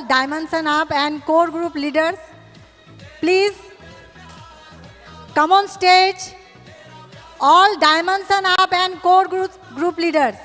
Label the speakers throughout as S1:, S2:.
S1: Dimension Up and core group leaders, please come on stage. All Dimension Up and core group leaders.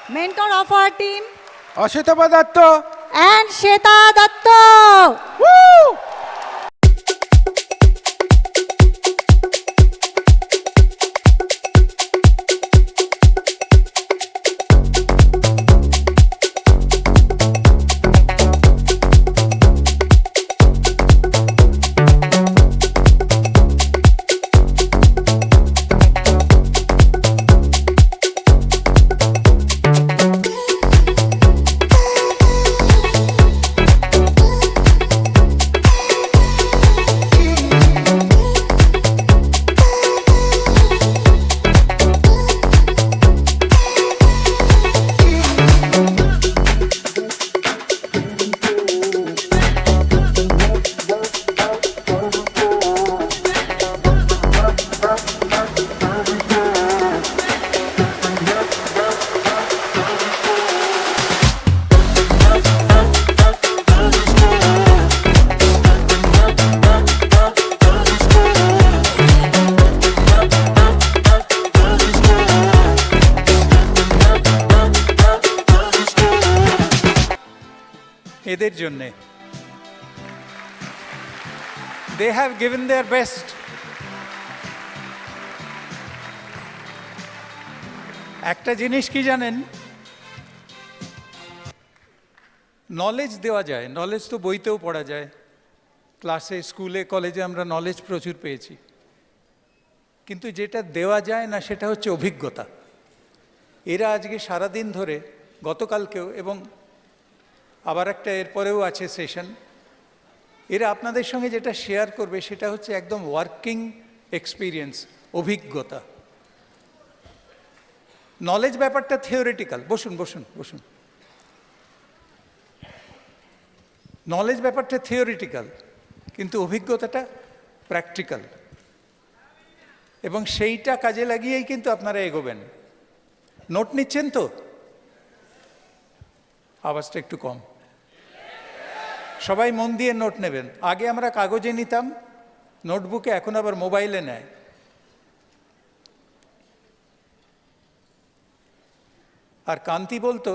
S1: Mentor of our team,
S2: Ashitaba Datta
S1: and Shweta Datta.
S2: Woo! এদের জন্যে they have given their best. একটা জিনিস কি জানেন, knowledge দেওয়া যায়, knowledge তো বইতেও পড়া যায়, ক্লাসে স্কুলে কলেজে আমরা নলেজ প্রচুর পেয়েছি, কিন্তু যেটা দেওয়া যায় না সেটা হচ্ছে অভিজ্ঞতা। এরা আজকে সারাদিন ধরে, গতকালকেও এবং আবার একটা এরপরেও আছে সেশন, এরা আপনাদের সঙ্গে যেটা শেয়ার করবে সেটা হচ্ছে একদম ওয়ার্কিং এক্সপিরিয়েন্স, অভিজ্ঞতা। নলেজ ব্যাপারটা থিওরিটিক্যাল, বসুন বসুন বসুন, নলেজ ব্যাপারটা থিওরিটিক্যাল, কিন্তু অভিজ্ঞতাটা প্র্যাকটিক্যাল, এবং সেইটা কাজে লাগিয়েই কিন্তু আপনারা এগোবেন। নোট নিচ্ছেন তো? আওয়াজটা একটু কম, সবাই মন দিয়ে নোট নেবেন। আগে আমরা কাগজে নিতাম, নোটবুকে, এখন আবার মোবাইলে নেয়। আর কান্তি বলতো,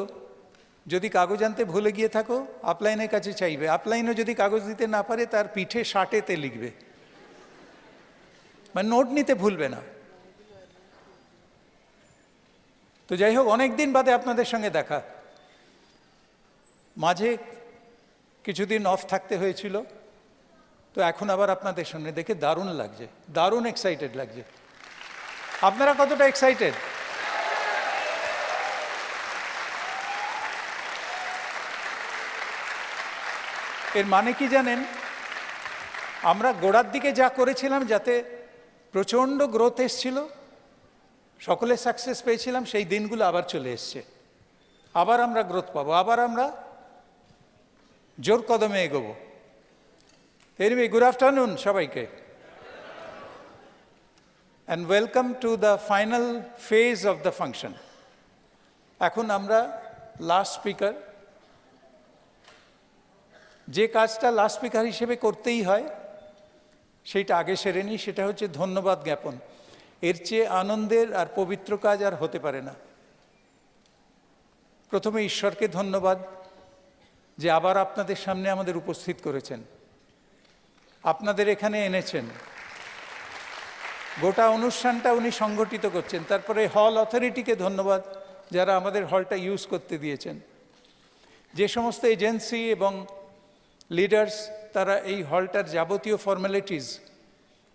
S2: যদি কাগজ আনতে ভুলে গিয়ে থাকো আপলাইনের কাছে চাইবে, আপলাইনও যদি কাগজ দিতে না পারে তার পিঠে শার্টেতে লিখবে, মানে নোট নিতে ভুলবে না। তো যাই হোক, অনেক দিন বাদে আপনাদের সঙ্গে দেখা, মাঝে কিছুদিন অফ থাকতে হয়েছিল, তো এখন আবার আপনাদের সামনে দেখে দারুণ লাগছে, দারুণ এক্সাইটেড লাগছে। আপনারা কতটা এক্সাইটেড? এর মানে কি জানেন, আমরা গোড়ার দিকে যা করেছিলাম, যাতে প্রচণ্ড গ্রোথ এসছিল, সকলে সাকসেস পেয়েছিলাম, সেই দিনগুলো আবার চলে এসছে। আবার আমরা গ্রোথ পাবো, আবার আমরা জোর কদমে এগোবো। এনিওয়ে, গুড আফটারনুন সবাইকে। and welcome to the final phase of the function. এখন আমরা লাস্ট স্পিকার, যে কাজটা লাস্ট স্পিকার হিসেবে করতেই হয় সেইটা আগে সেরে নিই, সেটা হচ্ছে ধন্যবাদ জ্ঞাপন। এর চেয়ে আনন্দের আর পবিত্র কাজ আর হতে পারে না। প্রথমে ঈশ্বরকে ধন্যবাদ যে আবার আপনাদের সামনে আমাদের উপস্থিত করেছেন, আপনাদের এখানে এনেছেন, গোটা অনুষ্ঠানটা উনি সংগঠিত করছেন। তারপরে হল অথরিটিকে ধন্যবাদ যারা আমাদের হলটা ইউজ করতে দিয়েছেন। যে সমস্ত এজেন্সি এবং লিডার্স তারা এই হলটার যাবতীয় ফর্মালিটিস,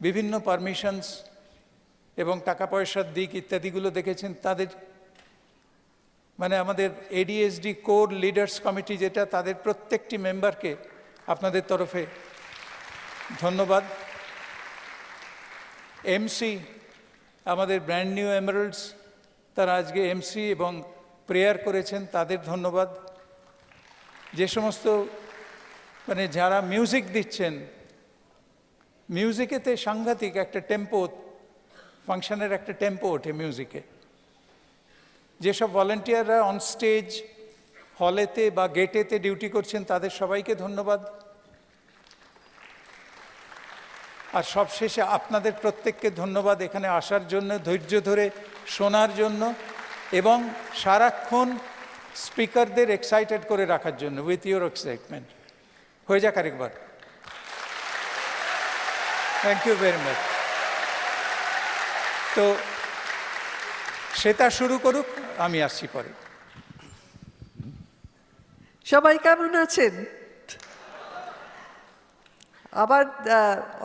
S2: বিভিন্ন পারমিশনস এবং টাকা পয়সার দিক ইত্যাদিগুলো দেখেছেন, তাদের মানে আমাদের এডিএসডি কোর লিডার্স কমিটি যেটা, তাদের প্রত্যেকটি মেম্বারকে আপনাদের তরফে ধন্যবাদ। এমসি আমাদের ব্র্যান্ড নিউ এমারাল্ডস, তারা আজকে এমসি এবং প্রেয়ার করেছেন, তাদের ধন্যবাদ। যে সমস্ত মানে যারা মিউজিক দিচ্ছেন, মিউজিকেতে সাংঘাতিক একটা টেম্পো, ফাংশনের একটা টেম্পো ওঠে মিউজিকে। যেসব ভলেন্টিয়াররা অন স্টেজ হলেতে বা গেটেতে ডিউটি করছেন, তাদের সবাইকে ধন্যবাদ। আর সবশেষে আপনাদের প্রত্যেককে ধন্যবাদ এখানে আসার জন্য, ধৈর্য ধরে শোনার জন্য এবং সারাক্ষণ স্পিকারদের এক্সাইটেড করে রাখার জন্য, উইথ ইউর এক্সাইটমেন্ট। হয়ে যাক আরেকবার। Thank you very much. তো সেটা শুরু করুক, আমি আসছি পরে।
S3: সবাই কেমন আছেন? আবার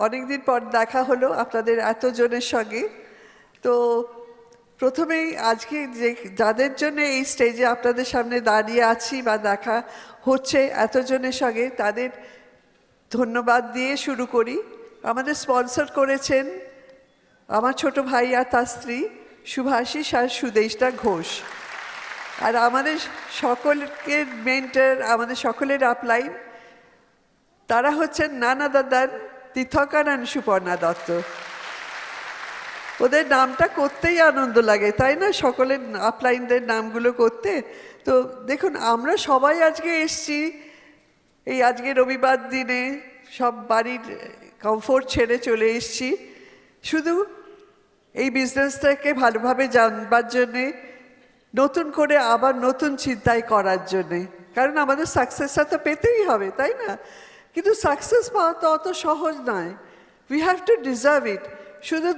S3: অনেকদিন পর দেখা হলো আপনাদের এতজনের সঙ্গে। তো প্রথমেই আজকে যে যাদের জন্য এই স্টেজে আপনাদের সামনে দাঁড়িয়ে আছি বা দেখা হচ্ছে এতজনের সঙ্গে, তাদের ধন্যবাদ দিয়ে শুরু করি। আমাদের স্পন্সর করেছেন আমার ছোট ভাই আর তার স্ত্রী শুভাশিস আর সুদেষ্টা ঘোষ। আর আমাদের সকলের মেন্টর, আমাদের সকলের আপলাইন, তারা হচ্ছেন নানা দাদান তীর্থকার আর সুপর্ণা দত্ত। ওদের নামটা করতেই আনন্দ লাগে, তাই না? সকলের আপলাইনদের নামগুলো করতে। তো দেখুন, আমরা সবাই আজকে এসছি এই আজকে রবিবার দিনে, সব বাড়ির কমফোর্ট ছেড়ে চলে এসছি শুধু এই বিজনেসটাকে ভালোভাবে জানবার জন্যে, নতুন করে আবার নতুন চিন্তায় করার জন্যে। কারণ আমাদের সাকসেসটা তো পেতেই হবে, তাই না? কিন্তু সাকসেস পাওয়া তো অত সহজ নয়। উই হ্যাভ টু ডিজার্ভ ইট। শুধু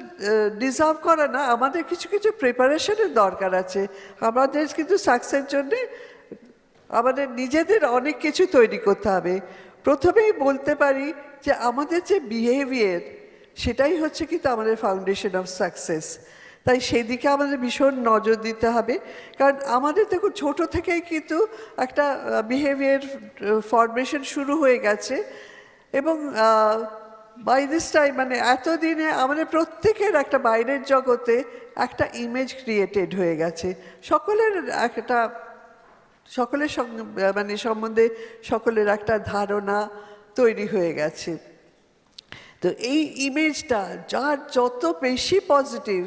S3: ডিজার্ভ করা না, আমাদের কিছু কিছু প্রিপারেশনের দরকার আছে। আমাদের কিন্তু সাকসেসের জন্যে আমাদের নিজেদের অনেক কিছু তৈরি করতে হবে। প্রথমেই বলতে পারি যে আমাদের যে বিহেভিয়ার, সেটাই হচ্ছে কিন্তু আমাদের ফাউন্ডেশন অফ সাকসেস। তাই সেই দিকে আমাদের ভীষণ নজর দিতে হবে। কারণ আমাদের দেখুন ছোটো থেকেই কিন্তু একটা বিহেভিয়ার ফরমেশন শুরু হয়ে গেছে এবং বাই দিস টাইম মানে এতদিনে আমাদের প্রত্যেকের একটা বাইরের জগতে একটা ইমেজ ক্রিয়েটেড হয়ে গেছে। সকলের একটা সকলের মানে সম্বন্ধে সকলের একটা ধারণা তৈরি হয়ে গেছে। তো এই ইমেজটা যার যত বেশি পজিটিভ,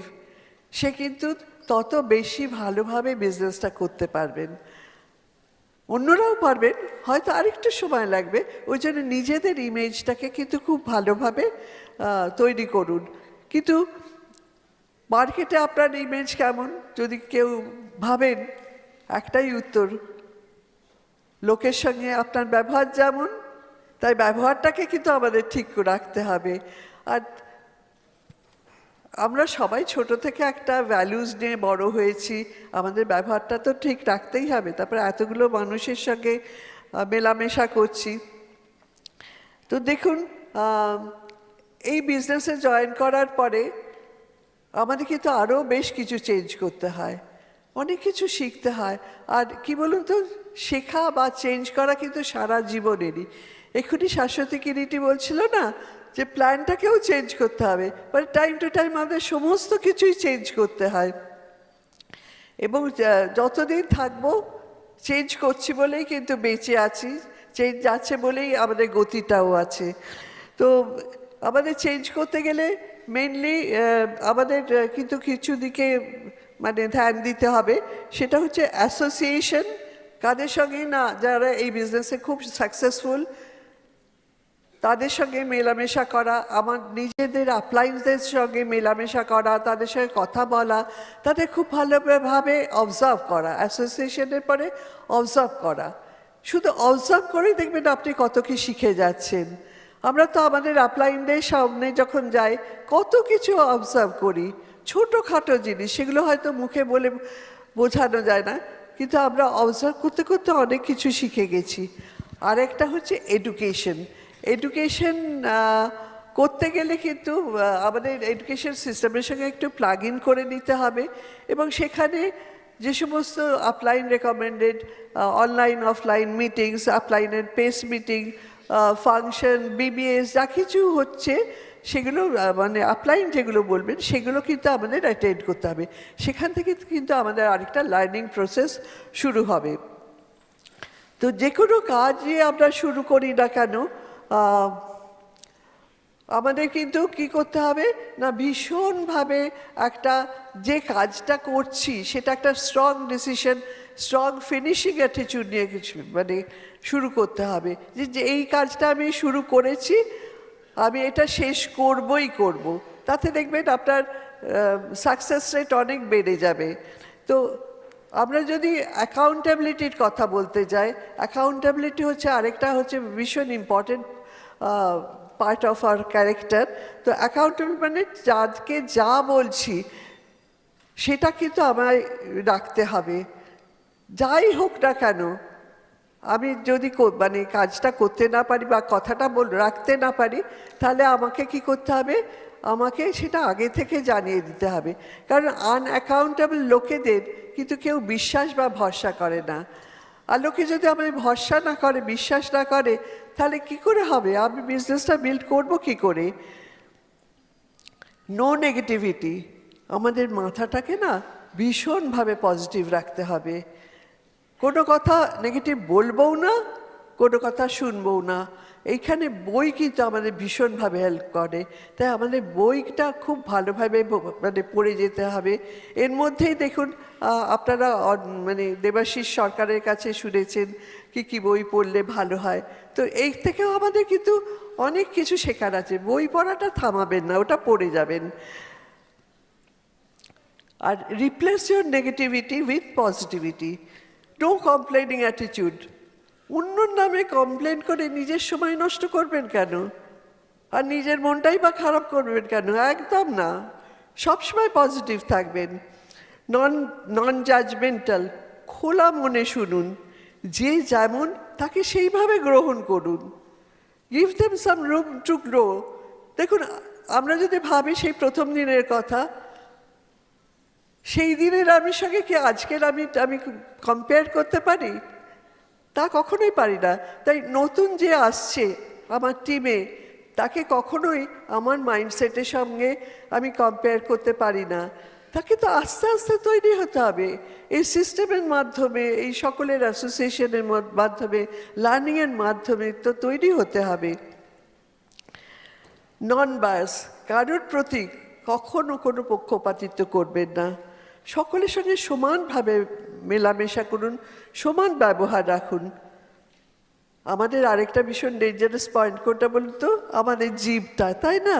S3: সে কিন্তু তত বেশি ভালোভাবে বিজনেসটা করতে পারবেন। অন্যরাও পারবেন, হয়তো আরেকটু সময় লাগবে। ওই জন্য নিজেদের ইমেজটাকে কিন্তু খুব ভালোভাবে তৈরি করুন। কিন্তু মার্কেটে আপনার ইমেজ কেমন যদি কেউ ভাবেন, একটাই উত্তর, লোকের সঙ্গে আপনার ব্যবহার যেমন, তাই ব্যবহারটাকে কিন্তু আমাদের ঠিক রাখতে হবে। আর আমরা সবাই ছোট থেকে একটা ভ্যালুজ নিয়ে বড় হয়েছি, আমাদের ব্যবহারটা তো ঠিক রাখতেই হবে। তারপরে এতগুলো মানুষের সঙ্গে মেলামেশা করছি। তো দেখুন, এই বিজনেসে জয়েন করার পরে আমাদের কিন্তু আরও বেশ কিছু চেঞ্জ করতে হয়, অনেক কিছু শিখতে হয়। আর কি বলুন তো, শেখা বা চেঞ্জ করা কিন্তু সারা জীবনেরই। এক্ষুনি শাশ্বতী কিরিটি বলছিল না যে প্ল্যানটাকেও চেঞ্জ করতে হবে, মানে টাইম টু টাইম আমাদের সমস্ত কিছুই চেঞ্জ করতে হয়। এবং যতদিন থাকবো চেঞ্জ করছি বলেই কিন্তু বেঁচে আছি, চেঞ্জ আছে বলেই আমাদের গতিটাও আছে। তো আমাদের চেঞ্জ করতে গেলে মেনলি আমাদের কিন্তু কিছু দিকে মানে ধ্যান দিতে হবে, সেটা হচ্ছে অ্যাসোসিয়েশন, কাদের সঙ্গে না যারা এই বিজনেসে খুব সাকসেসফুল তাদের সঙ্গে মেলামেশা করা, আমার নিজেদের অ্যাপ্লায়েন্সদের সঙ্গে মেলামেশা করা, তাদের সঙ্গে কথা বলা, তাদের খুব ভালোভাবে অবজার্ভ করা, অ্যাসোসিয়েশনের পরে অবজার্ভ করা। শুধু অবজার্ভ করেই দেখবেন আপনি কত কি শিখে যাচ্ছেন। আমরা তো আমাদের অ্যাপ্লায়েন্সদের সামনে যখন যাই কত কিছু অবজার্ভ করি, ছোটোখাটো জিনিস, সেগুলো হয়তো মুখে বলে বোঝানো যায় না, কিন্তু আমরা অবজার্ভ করতে করতে অনেক কিছু শিখে গেছি। আরেকটা হচ্ছে এডুকেশন। এডুকেশন করতে গেলে কিন্তু আমাদের এডুকেশন সিস্টেমের সঙ্গে একটু প্লাগ ইন করে নিতে হবে, এবং সেখানে যে সমস্ত upline recommended online offline meetings, আপলাইনের পেস মিটিং, ফাংশন, বিবিএস যা কিছু হচ্ছে সেগুলো মানে আপলাইন যেগুলো বলবেন সেগুলো কিন্তু আমাদের অ্যাটেন্ড করতে হবে। সেখান থেকে কিন্তু আমাদের আরেকটা লার্নিং প্রসেস শুরু হবে। তো যে কোনো কাজই আমরা শুরু করি না কেন, আমাদের কিন্তু কি করতে হবে না, ভীষণভাবে একটা যে কাজটা করছি সেটা একটা strong decision, strong finishing attitude নিয়ে কিছু মানে শুরু করতে হবে, যে এই কাজটা আমি শুরু করেছি, আমি এটা শেষ করবই করব। তাতে দেখবেন আপনার সাকসেস রেট অনেক বেড়ে যাবে। তো আমরা যদি অ্যাকাউন্টেবিলিটির কথা বলতে যাই, অ্যাকাউন্টেবিলিটি হচ্ছে আরেকটা হচ্ছে ভীষণ important part of our character. তো অ্যাকাউন্টেবল মানে যাকে যা বলছি সেটা কিন্তু আমায় রাখতে হবে, যাই হোক না কেন। আমি যদি মানে কাজটা করতে না পারি বা কথাটা রাখতে না পারি, তাহলে আমাকে কি করতে হবে, আমাকে সেটা আগে থেকে জানিয়ে দিতে হবে। কারণ আনঅ্যাকাউন্টেবল লোকেদের কিন্তু কেউ বিশ্বাস বা ভরসা করে না। আর লোকে যদি আমায় ভরসা না করে, বিশ্বাস না করে, তাহলে কি করে হবে, আমি বিজনেসটা বিল্ড করব কি করে? নো নেগেটিভিটি, আমাদের মাথাটাকে না ভীষণভাবে পজিটিভ রাখতে হবে। কোনো কথা নেগেটিভ বলবও না, কোনো কথা শুনবও না। এইখানে বই কিন্তু আমাদের ভীষণভাবে হেল্প করে, তাই আমাদের বইটা খুব ভালোভাবে মানে পড়ে যেতে হবে। এর মধ্যেই দেখুন আপনারা মানে দেবাশিস সরকারের কাছে শুনেছেন কি বই পড়লে ভালো হয়। তো এই থেকেও আমাদের কিন্তু অনেক কিছু শেখার আছে, বই পড়াটা থামাবেন না, ওটা পড়ে যাবেন। আর replace your negativity with positivity, no complaining attitude. অন্যর নামে কমপ্লেন করে নিজের সময় নষ্ট করবেন কেন, আর নিজের মনটাই বা খারাপ করবেন কেন? একদম না, সবসময় পজিটিভ থাকবেন। নন জাজমেন্টাল, খোলা মনে শুনুন, যে যেমন তাকে সেইভাবে গ্রহণ করুন। Give them some room to grow. দেখুন আমরা যদি ভাবি সেই প্রথম দিনের কথা, সেই দিনের আমির সঙ্গে কি আজকের আমি কম্পেয়ার করতে পারি? তা কখনোই পারি না। তাই নতুন যে আসছে আমার টিমে, তাকে কখনোই আমার মাইন্ডসেটের সঙ্গে আমি কম্পেয়ার করতে পারি না। তাকে তো আস্তে আস্তে তৈরি হতে হবে, এই সিস্টেমের মাধ্যমে, এই সকলের অ্যাসোসিয়েশনের মাধ্যমে, লার্নিংয়ের মাধ্যমে তো তৈরি হতে হবে। নন বায়াস, কারোর প্রতি কখনো কোনো পক্ষপাতিত্ব করবেন না, সকলের সঙ্গে সমানভাবে মেলামেশা করুন, সমান ব্যবহার রাখুন। আমাদের আরেকটা ভীষণ ডেঞ্জারাস পয়েন্ট কোনটা বলুন তো, আমাদের জিভটা, তাই না?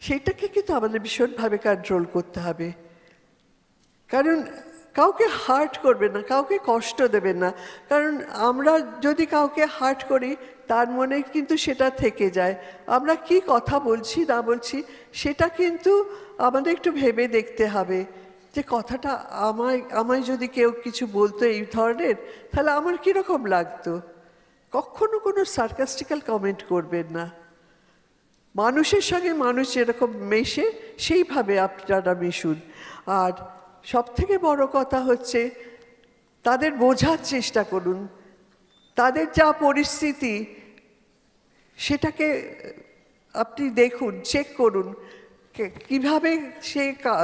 S3: সেইটাকে কিন্তু আমাদের ভীষণভাবে কন্ট্রোল করতে হবে। কারণ কাউকে হার্ট করবেন না, কাউকে কষ্ট দেবেন না। কারণ আমরা যদি কাউকে হার্ট করি, তার মনে কিন্তু সেটা থেকে যায়। আমরা কি কথা বলছি না বলছি সেটা কিন্তু আমাদের একটু ভেবে দেখতে হবে, যে কথাটা আমায় যদি কেউ কিছু বলতো এই ধরনের, তাহলে আমার কীরকম লাগতো। কখনো কোনো সার্কাস্টিক্যাল কমেন্ট করবেন না। মানুষের সঙ্গে মানুষ যেরকম মেশে সেইভাবে আপনারা মিশুন। আর সবথেকে বড় কথা হচ্ছে তাদের বোঝার চেষ্টা করুন, তাদের যা পরিস্থিতি সেটাকে আপনি দেখুন, চেক করুন কিভাবে সে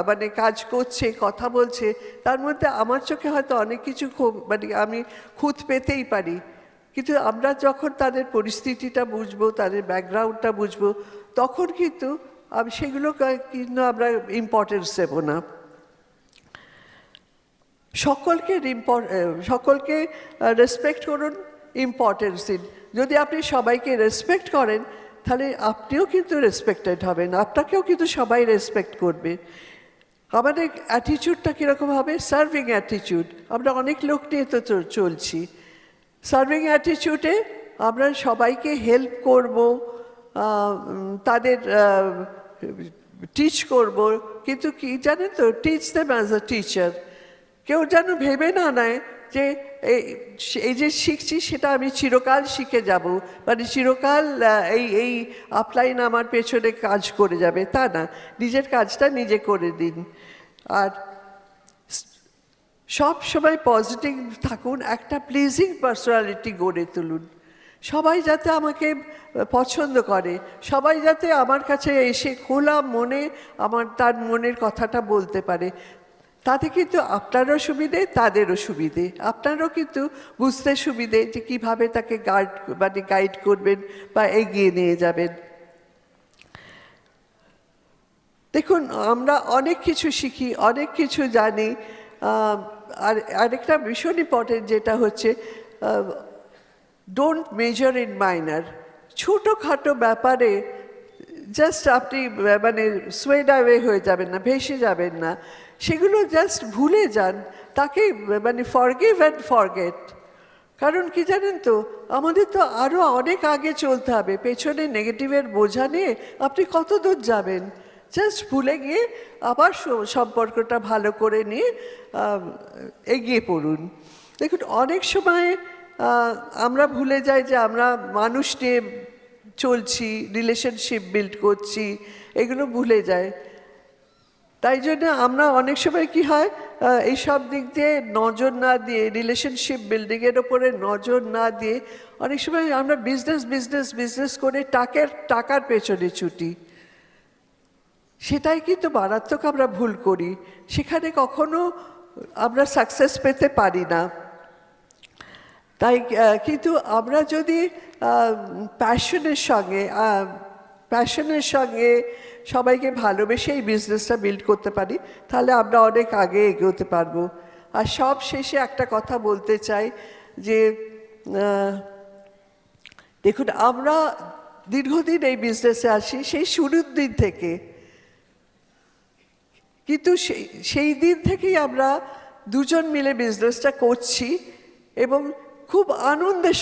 S3: মানে কাজ করছে, কথা বলছে। তার মধ্যে আমার চোখে হয়তো অনেক কিছু মানে আমি খুঁত পেতেই পারি, কিন্তু আমরা যখন তাদের পরিস্থিতিটা বুঝবো, তাদের ব্যাকগ্রাউন্ডটা বুঝবো, তখন কিন্তু সেগুলো কিন্তু আমরা ইম্পর্টেন্স দেবো না। সকলকে রেসপেক্ট করুন, ইম্পর্টেন্স দিন। যদি আপনি সবাইকে রেসপেক্ট করেন তাহলে আপনিও কিন্তু রেসপেক্টেড হবেন, আপনাকেও কিন্তু সবাই রেসপেক্ট করবে। আমাদের অ্যাটিটিউডটা কীরকম হবে? Serving attitude. আমরা অনেক লোক নিয়ে তো চলছি। সার্ভিং অ্যাটিটিউডে আমরা সবাইকে হেল্প করব, তাদের টিচ করব, কিন্তু কি জানেন তো, teach them as a teacher. কেউ যেন ভেবে না নেয় যে এই যে শিখছি সেটা আমি চিরকাল শিখে যাব, মানে চিরকাল এই আপলাইন আমার পেছনে কাজ করে যাবে, তা না। নিজের কাজটা নিজে করে দিন। আর সব সময় পজিটিভ থাকুন, একটা প্লিজিং পার্সোনালিটি গড়ে তুলুন। সবাই যাতে আমাকে পছন্দ করে, সবাই যাতে আমার কাছে এসে খোলা মনে তার মনের কথাটা বলতে পারে। তাতে কিন্তু আপনারও সুবিধে, তাদেরও সুবিধে, আপনারও কিন্তু বুঝতে সুবিধে যে কীভাবে তাকে গাইড করবেন বা এগিয়ে নিয়ে যাবেন। দেখুন, আমরা অনেক কিছু শিখি, অনেক কিছু জানি। আর আরেকটা ভীষণ ইম্পর্টেন্ট যেটা হচ্ছে, ডোন্ট মেজর ইন মাইনার। ছোটোখাটো ব্যাপারে জাস্ট আপনি মানে সোয়েড অ্যাওয়ে হয়ে যাবেন না, ভেসে যাবেন না, সেগুলো জাস্ট ভুলে যান, তাকে মানে ফরগিভ অ্যান্ড ফরগেট। কারণ কি জানেন তো, আমাদের তো আরও অনেক আগে চলতে হবে। পেছনে নেগেটিভের বোঝা নিয়ে আপনি কত দূর যাবেন? জাস্ট ভুলে গিয়ে আবার সম্পর্কটা ভালো করে নিয়ে এগিয়ে পড়ুন। দেখুন, অনেক সময় আমরা ভুলে যাই যে আমরা মানুষ নিয়ে চলছি, রিলেশনশিপ বিল্ড করছি, এগুলো ভুলে যায়। তাই জন্য আমরা অনেক সময় কি হয়, এইসব দিক দিয়ে নজর না দিয়ে, রিলেশনশিপ বিল্ডিংয়ের ওপরে নজর না দিয়ে অনেক সময় আমরা বিজনেস করে টাকার পেছনে ছুটি। সেটাই কিন্তু মারাত্মক আমরা ভুল করি, সেখানে কখনো আমরা সাকসেস পেতে পারি না। তাই কিন্তু আমরা যদি প্যাশনের সঙ্গে সবাইকে ভালোবেসে এই বিজনেসটা বিল্ড করতে পারি, তাহলে আমরা অনেক আগে এগোতে পারবো। আর সব শেষে একটা কথা বলতে চাই যে দেখুন, আমরা দীর্ঘদিন এই বিজনেসে আছি, সেই শুরুর দিন থেকে। কিন্তু সেই দিন থেকেই আমরা দুজন মিলে বিজনেসটা করছি এবং খুব আনন্দের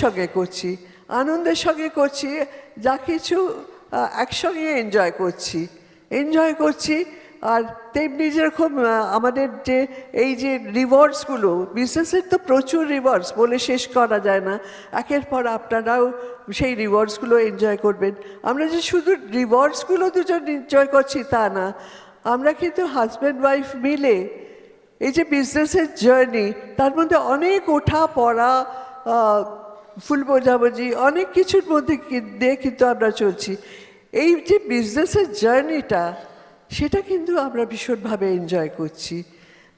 S3: সঙ্গে করছি, যা কিছু একসঙ্গে এনজয় করছি। আর তেমনি যেরকম আমাদের যে এই যে রিওয়ার্ডসগুলো, বিজনেসের তো প্রচুর রিওয়ার্ডস, বলে শেষ করা যায় না। একের পর আপনারাও সেই রিওয়ার্ডসগুলো এনজয় করবেন। আমরা যে শুধু রিওয়ার্ডসগুলো দুজন এনজয় করছি তা না, আমরা কিন্তু হাজব্যান্ড ওয়াইফ মিলে এই যে বিজনেসের জার্নি, তার মধ্যে অনেক ওঠা পড়া, ফুল বোঝাবুঝি, অনেক কিছুর মধ্যে দিয়ে কিন্তু আমরা চলছি। এই যে বিজনেসের জার্নিটা, সেটা কিন্তু আমরা ভীষণভাবে এনজয় করছি।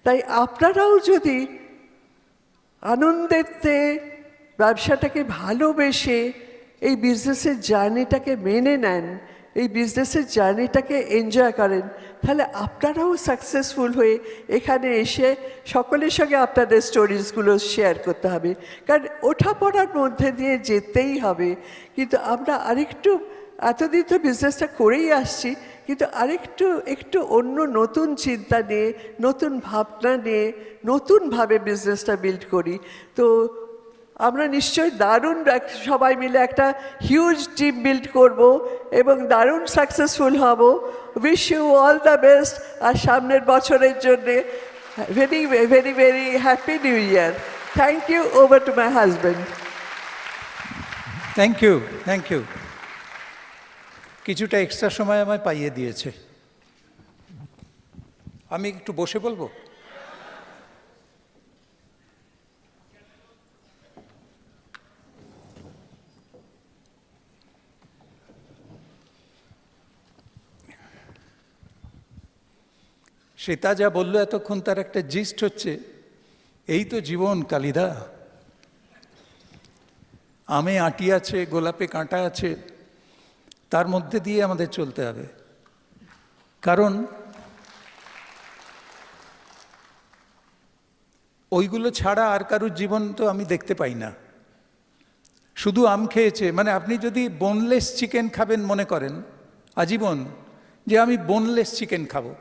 S3: তাই আপনারাও যদি আনন্দেতে ব্যবসাটাকে ভালোবেসে এই বিজনেসের জার্নিটাকে মেনে নেন, এই বিজনেসের জার্নিটাকে এনজয় করেন, তাহলে আপনারাও সাকসেসফুল হয়ে এখানে এসে সকলের সঙ্গে আপনাদের স্টোরিজগুলো শেয়ার করতে হবে। কারণ ওঠাপড়ার মধ্যে দিয়ে যেতেই হবে। কিন্তু আমরা আরেকটু, এতদিন তো বিজনেসটা করেই আসছি, কিন্তু একটু অন্য নতুন চিন্তা নিয়ে, নতুন ভাবনা নিয়ে, নতুনভাবে বিজনেসটা বিল্ড করি। তো আমরা নিশ্চয়ই দারুণ সবাই মিলে একটা হিউজ টিম বিল্ড করব এবং দারুণ সাকসেসফুল হব। Wish you all the best. আর সামনের বছরের জন্যে very very very happy new year. Thank you. Over to my husband.
S2: Thank you. কিছুটা এক্সট্রা সময় আমায় পাইয়ে দিয়েছে। আমি একটু বসে বলবো? শ্বেতা যা বললো এতক্ষণ, তার একটা জিস্ট হচ্ছে, এই তো জীবন কালিদা। আমে আটি আছে, গোলাপে কাঁটা আছে, তার মধ্যে দিয়ে আমাদের চলতে হবে। কারণ ওইগুলো ছাড়া আর কারুর জীবন তো আমি দেখতে পাই না। শুধু আম খেয়েছে, মানে আপনি যদি বোনলেস চিকেন খাবেন মনে করেন আজীবন, যে আমি বোনলেস চিকেন খাবো,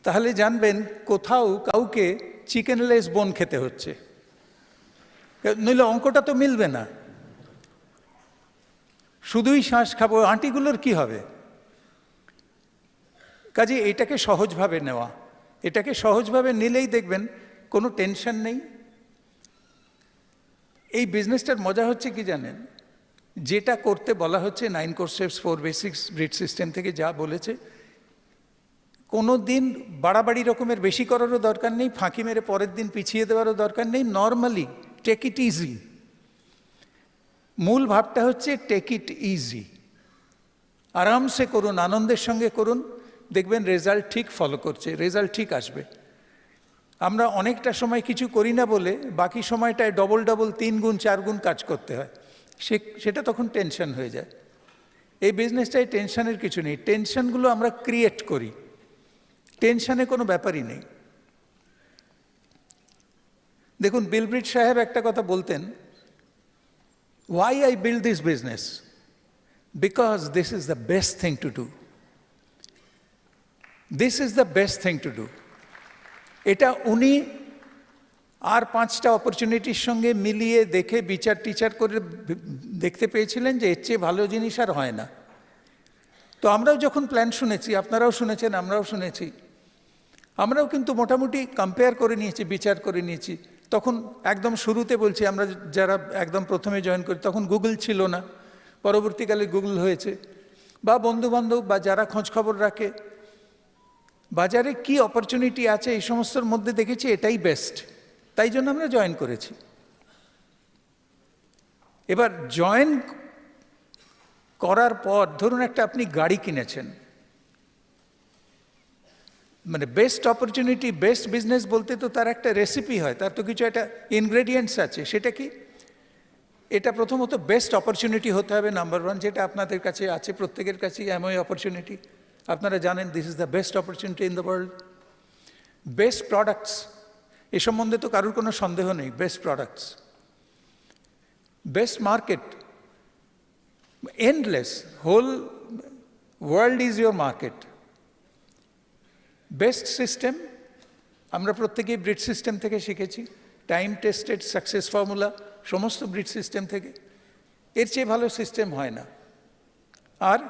S2: তাহলে জানবেন কোথাও কাউকে চিকেনলেস বোন খেতে হচ্ছে, নইলে অঙ্কটা তো মিলবে না। শুধুই শ্বাস খাবো, আঁটিগুলোর কি হবে? কাজে এটাকে সহজভাবে নেওয়া, এটাকে সহজভাবে নিলেই দেখবেন কোনো টেনশন নেই। এই বিজনেসটার মজা হচ্ছে কি জানেন, যেটা করতে বলা হচ্ছে 9 core steps 4 basics grid system থেকে যা বলেছে, কোনো দিন বাড়াবাড়ি রকমের বেশি করারও দরকার নেই, ফাঁকি মেরে পরের দিন পিছিয়ে দেওয়ারও দরকার নেই। Normally take it easy. মূল ভাবটা হচ্ছে টেক ইট ইজি, আরামসে করুন, আনন্দের সঙ্গে করুন, দেখবেন রেজাল্ট ঠিক ফলো করছে, রেজাল্ট ঠিক আসবে। আমরা অনেকটা সময় কিছু করি না বলে বাকি সময়টায় ডবল 3 গুণ 4 গুণ কাজ করতে হয়, সেটা তখন টেনশন হয়ে যায়। এই বিজনেসটায় টেনশনের কিছু নেই, টেনশনগুলো আমরা ক্রিয়েট করি, টেনশনে কোনো ব্যাপারই নেই। দেখুন, বিল ব্রিট সাহেব একটা কথা বলতেন, why I build this business? Because this is the best thing to do. This is the best thing to do. এটা উনি আর 5টা অপরচুনিটির সঙ্গে মিলিয়ে দেখে বিচার টিচার করে দেখতে পেয়েছিলেন যে এর চেয়ে ভালো জিনিস আর হয় না। তো আমরাও যখন প্ল্যান শুনেছি, আপনারাও শুনেছেন, আমরাও শুনেছি, আমরাও কিন্তু মোটামুটি কম্পেয়ার করে নিয়েছি, বিচার করে নিয়েছি। তখন একদম শুরুতে বলছি, আমরা যারা একদম প্রথমে জয়েন করি তখন গুগল ছিল না, পরবর্তীকালে গুগল হয়েছে, বা বন্ধুবান্ধব বা যারা খোঁজখবর রাখে, বাজারে কি অপরচুনিটি আছে এই সমস্তর মধ্যে দেখেছি এটাই বেস্ট, তাই জন্য আমরা জয়েন করেছি। এবার জয়েন করার পর ধরুন একটা আপনি গাড়ি কিনেছেন, মানে বেস্ট অপরচুনিটি, বেস্ট বিজনেস বলতে তো তার একটা রেসিপি হয়, তার তো কিছু একটা ইনগ্রেডিয়েন্টস আছে। সেটা কি? এটা প্রথমত বেস্ট অপরচুনিটি হতে হবে, নাম্বার 1, যেটা আপনাদের কাছে আছে, প্রত্যেকের কাছেই এমন অপরচুনিটি। আপনারা জানেন this is the best opportunity in the world. Best products, এ সম্বন্ধে তো কারোর কোনো সন্দেহ নেই, best products. Best market, endless, whole world is your market. Best system, আমরা প্রত্যেকেই ব্রিট সিস্টেম থেকে শিখেছি, টাইম টেস্টেড সাকসেস ফর্মুলা, সমস্ত ব্রিট সিস্টেম থেকে, এর চেয়ে ভালো সিস্টেম হয় না। আর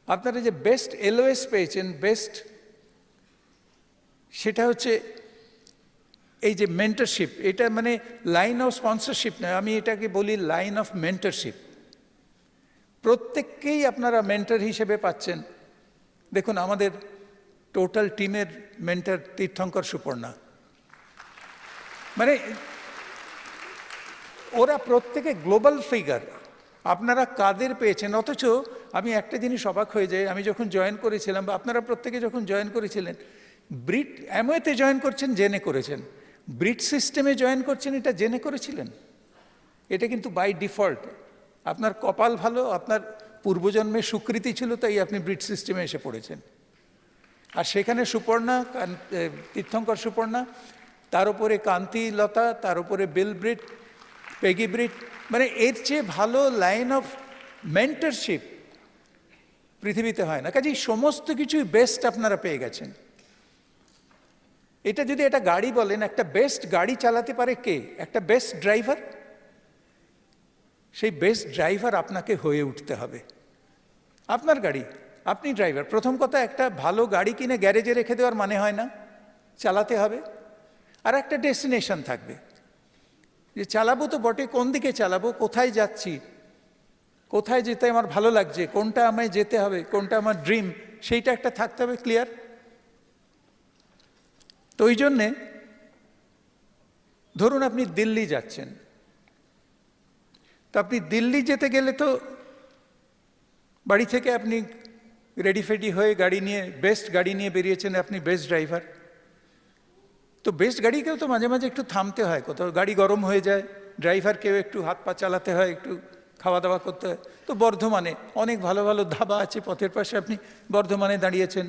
S2: আপনারা যে বেস্ট এলওএস পেয়েছেন, বেস্ট, সেটা হচ্ছে এই যে মেন্টরশিপ, এটা মানে লাইন অফ স্পন্সরশিপ নয়, আমি এটাকে বলি লাইন অফ মেন্টরশিপ। প্রত্যেককেই আপনারা মেন্টর হিসেবে পাচ্ছেন। দেখুন, আমাদের টোটাল টিমের মেন্টর তীর্থঙ্কর সুপর্ণা, মানে ওরা প্রত্যেকে গ্লোবাল ফিগার। আপনারা কাদের পেয়েছেন? অথচ আমি একটা জিনিস অবাক হয়ে যাই, আমি যখন জয়েন করেছিলাম, বা আপনারা প্রত্যেকে যখন জয়েন করেছিলেন, ব্রিট অ্যামওয়েতে জয়েন করছেন জেনে করেছেন, ব্রিট সিস্টেমে জয়েন করছেন এটা জেনে করেছিলেন। এটা কিন্তু বাই ডিফল্ট, আপনার কপাল ভালো, আপনার পূর্বজন্মের স্বীকৃতি ছিল, তাই আপনি ব্রিট সিস্টেমে এসে পড়েছেন। আর সেখানে সুপর্ণা, তীর্থঙ্কর সুপর্ণা, তার উপরে কান্তি লতা, তার উপরে বিল ব্রিট, পেগি ব্রিট, মানে এর চেয়ে ভালো লাইন অফ মেন্টরশিপ পৃথিবীতে হয় না। কাজেই সমস্ত কিছুই বেস্ট আপনারা পেয়ে গেছেন। এটা যদি একটা গাড়ি বলেন, একটা বেস্ট গাড়ি চালাতে পারে কে? একটা বেস্ট ড্রাইভার। সেই বেস্ট ড্রাইভার আপনাকে হয়ে উঠতে হবে। আপনার গাড়ি, আপনি ড্রাইভার। প্রথম কথা, একটা ভালো গাড়ি কিনে গ্যারেজে রেখে দেওয়ার মানে হয় না, চালাতে হবে। আর একটা ডেস্টিনেশন থাকবে, যে চালাবো তো বটে, কোন দিকে চালাবো, কোথায় যাচ্ছি, কোথায় যেতে আমার ভালো লাগছে, কোনটা আমায় যেতে হবে, কোনটা আমার ড্রিম, সেইটা একটা থাকতে হবে ক্লিয়ার। তো ওই জন্যে ধরুন আপনি দিল্লি যাচ্ছেন, তো আপনি দিল্লি যেতে গেলে তো বাড়ি থেকে আপনি রেডি ফেডি হয়ে গাড়ি নিয়ে, বেস্ট গাড়ি নিয়ে বেরিয়েছেন, আপনি বেস্ট ড্রাইভার। তো বেস্ট গাড়িকেও তো মাঝে মাঝে একটু থামতে হয়, কোথাও গাড়ি গরম হয়ে যায়, ড্রাইভারকেও একটু হাত পা চালাতে হয়, একটু খাওয়া দাওয়া করতে হয়। তো বর্ধমানে অনেক ভালো ভালো ধাবা আছে পথের পাশে, আপনি বর্ধমানে দাঁড়িয়েছেন,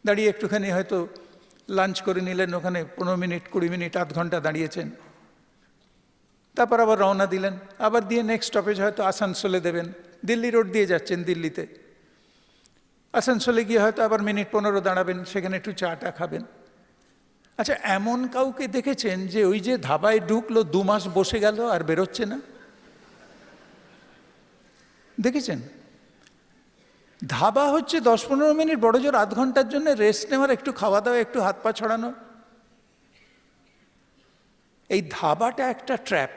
S2: দাঁড়িয়ে একটুখানি হয়তো লাঞ্চ করে নিলেন, ওখানে 15 মিনিট 20 মিনিট আধ ঘন্টা দাঁড়িয়েছেন, তারপর আবার রওনা দিলেন, আবার দিয়ে নেক্সট স্টপেজ হয়তো আসানসোলে দেবেন, দিল্লি রোড দিয়ে যাচ্ছেন দিল্লিতে, আসানসোলে গিয়ে হয়তো আবার মিনিট 15 দাঁড়াবেন, সেখানে একটু চাটা খাবেন। আচ্ছা, এমন কাউকে দেখেছেন যে ওই যে ধাবায় ঢুকলো 2 মাস বসে গেল আর বেরোচ্ছে না? দেখেছেন? ধাবা হচ্ছে 10-15 মিনিট, বড় জোর আধ ঘন্টার জন্য রেস্ট নেওয়ার, একটু খাওয়া দাওয়া, একটু হাত পা ছড়ানো। এই ধাবাটা একটা ট্র্যাপ।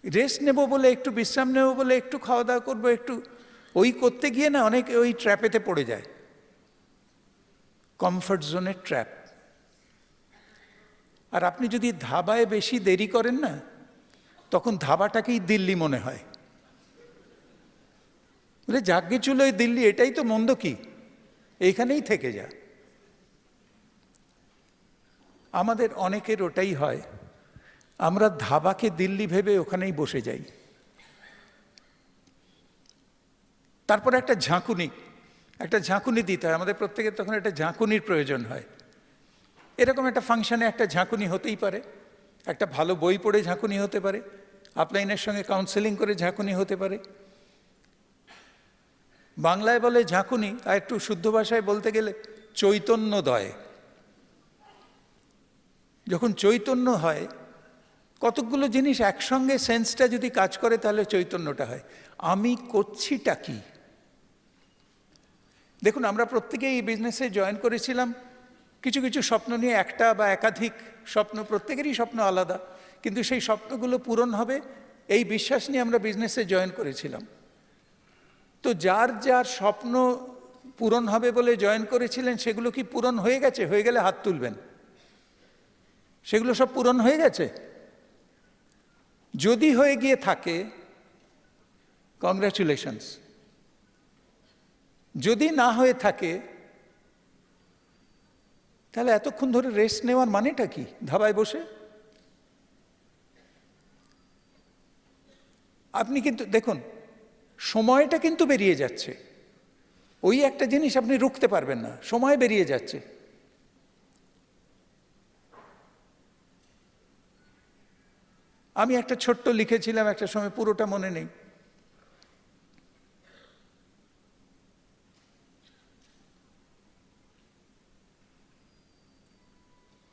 S2: রেস্ট নেব বলে, একটু বিশ্রাম নেব বলে, একটু খাওয়া দাওয়া করবো, একটু ওই করতে গিয়ে না অনেক ওই ট্র্যাপেতে পড়ে যায়, কমফর্ট জোনের ট্র্যাপ। আর আপনি যদি ধাবায় বেশি দেরি করেন না, তখন ধাবাটাকেই দিল্লি মনে হয়, বলে যাগ্গে চুলো ওই দিল্লি, এটাই তো মন্দ কি, এইখানেই থেকে যা। আমাদের অনেকের ওটাই হয়, আমরা ধাবাকে দিল্লি ভেবে ওখানেই বসে যাই। তারপর একটা ঝাঁকুনি দিতে হয় আমাদের প্রত্যেকের, তখন একটা ঝাঁকুনির প্রয়োজন হয়। এরকম একটা ফাংশনে একটা ঝাঁকুনি হতেই পারে, একটা ভালো বই পড়ে ঝাঁকুনি হতে পারে, আপলাইনের সঙ্গে কাউন্সেলিং করে ঝাঁকুনি হতে পারে। বাংলায় বলে ঝাঁকুনি, আর একটু শুদ্ধ ভাষায় বলতে গেলে চৈতন্যদয়। যখন চৈতন্য হয়, কতকগুলো জিনিস একসঙ্গে সেন্সটা যদি কাজ করে তাহলে চৈতন্যটা হয়। আমি করছিটা কি? দেখুন, আমরা প্রত্যেকেই এই বিজনেসে জয়েন করেছিলাম কিছু কিছু স্বপ্ন নিয়ে, একটা বা একাধিক স্বপ্ন, প্রত্যেকেরই স্বপ্ন আলাদা, কিন্তু সেই স্বপ্নগুলো পূরণ হবে এই বিশ্বাস নিয়ে আমরা বিজনেসে জয়েন করেছিলাম। তো যার যার স্বপ্ন পূরণ হবে বলে জয়েন করেছিলেন, সেগুলো কি পূরণ হয়ে গেছে? হয়ে গেলে হাত তুলবেন। সেগুলো সব পূরণ হয়ে গেছে? যদি হয়ে গিয়ে থাকে, কংগ্রাচুলেশনস। যদি না হয়ে থাকে, তাহলে এতক্ষণ ধরে রেস্ট নেওয়ার মানেটা কি ধাবায় বসে? আপনি কিন্তু দেখুন, সময়টা কিন্তু বেরিয়ে যাচ্ছে। ওই একটা জিনিস আপনি রুখতে পারবেন না, সময় বেরিয়ে যাচ্ছে। আমি একটা ছোট্ট লিখেছিলাম একটা সময়, পুরোটা মনে নেই।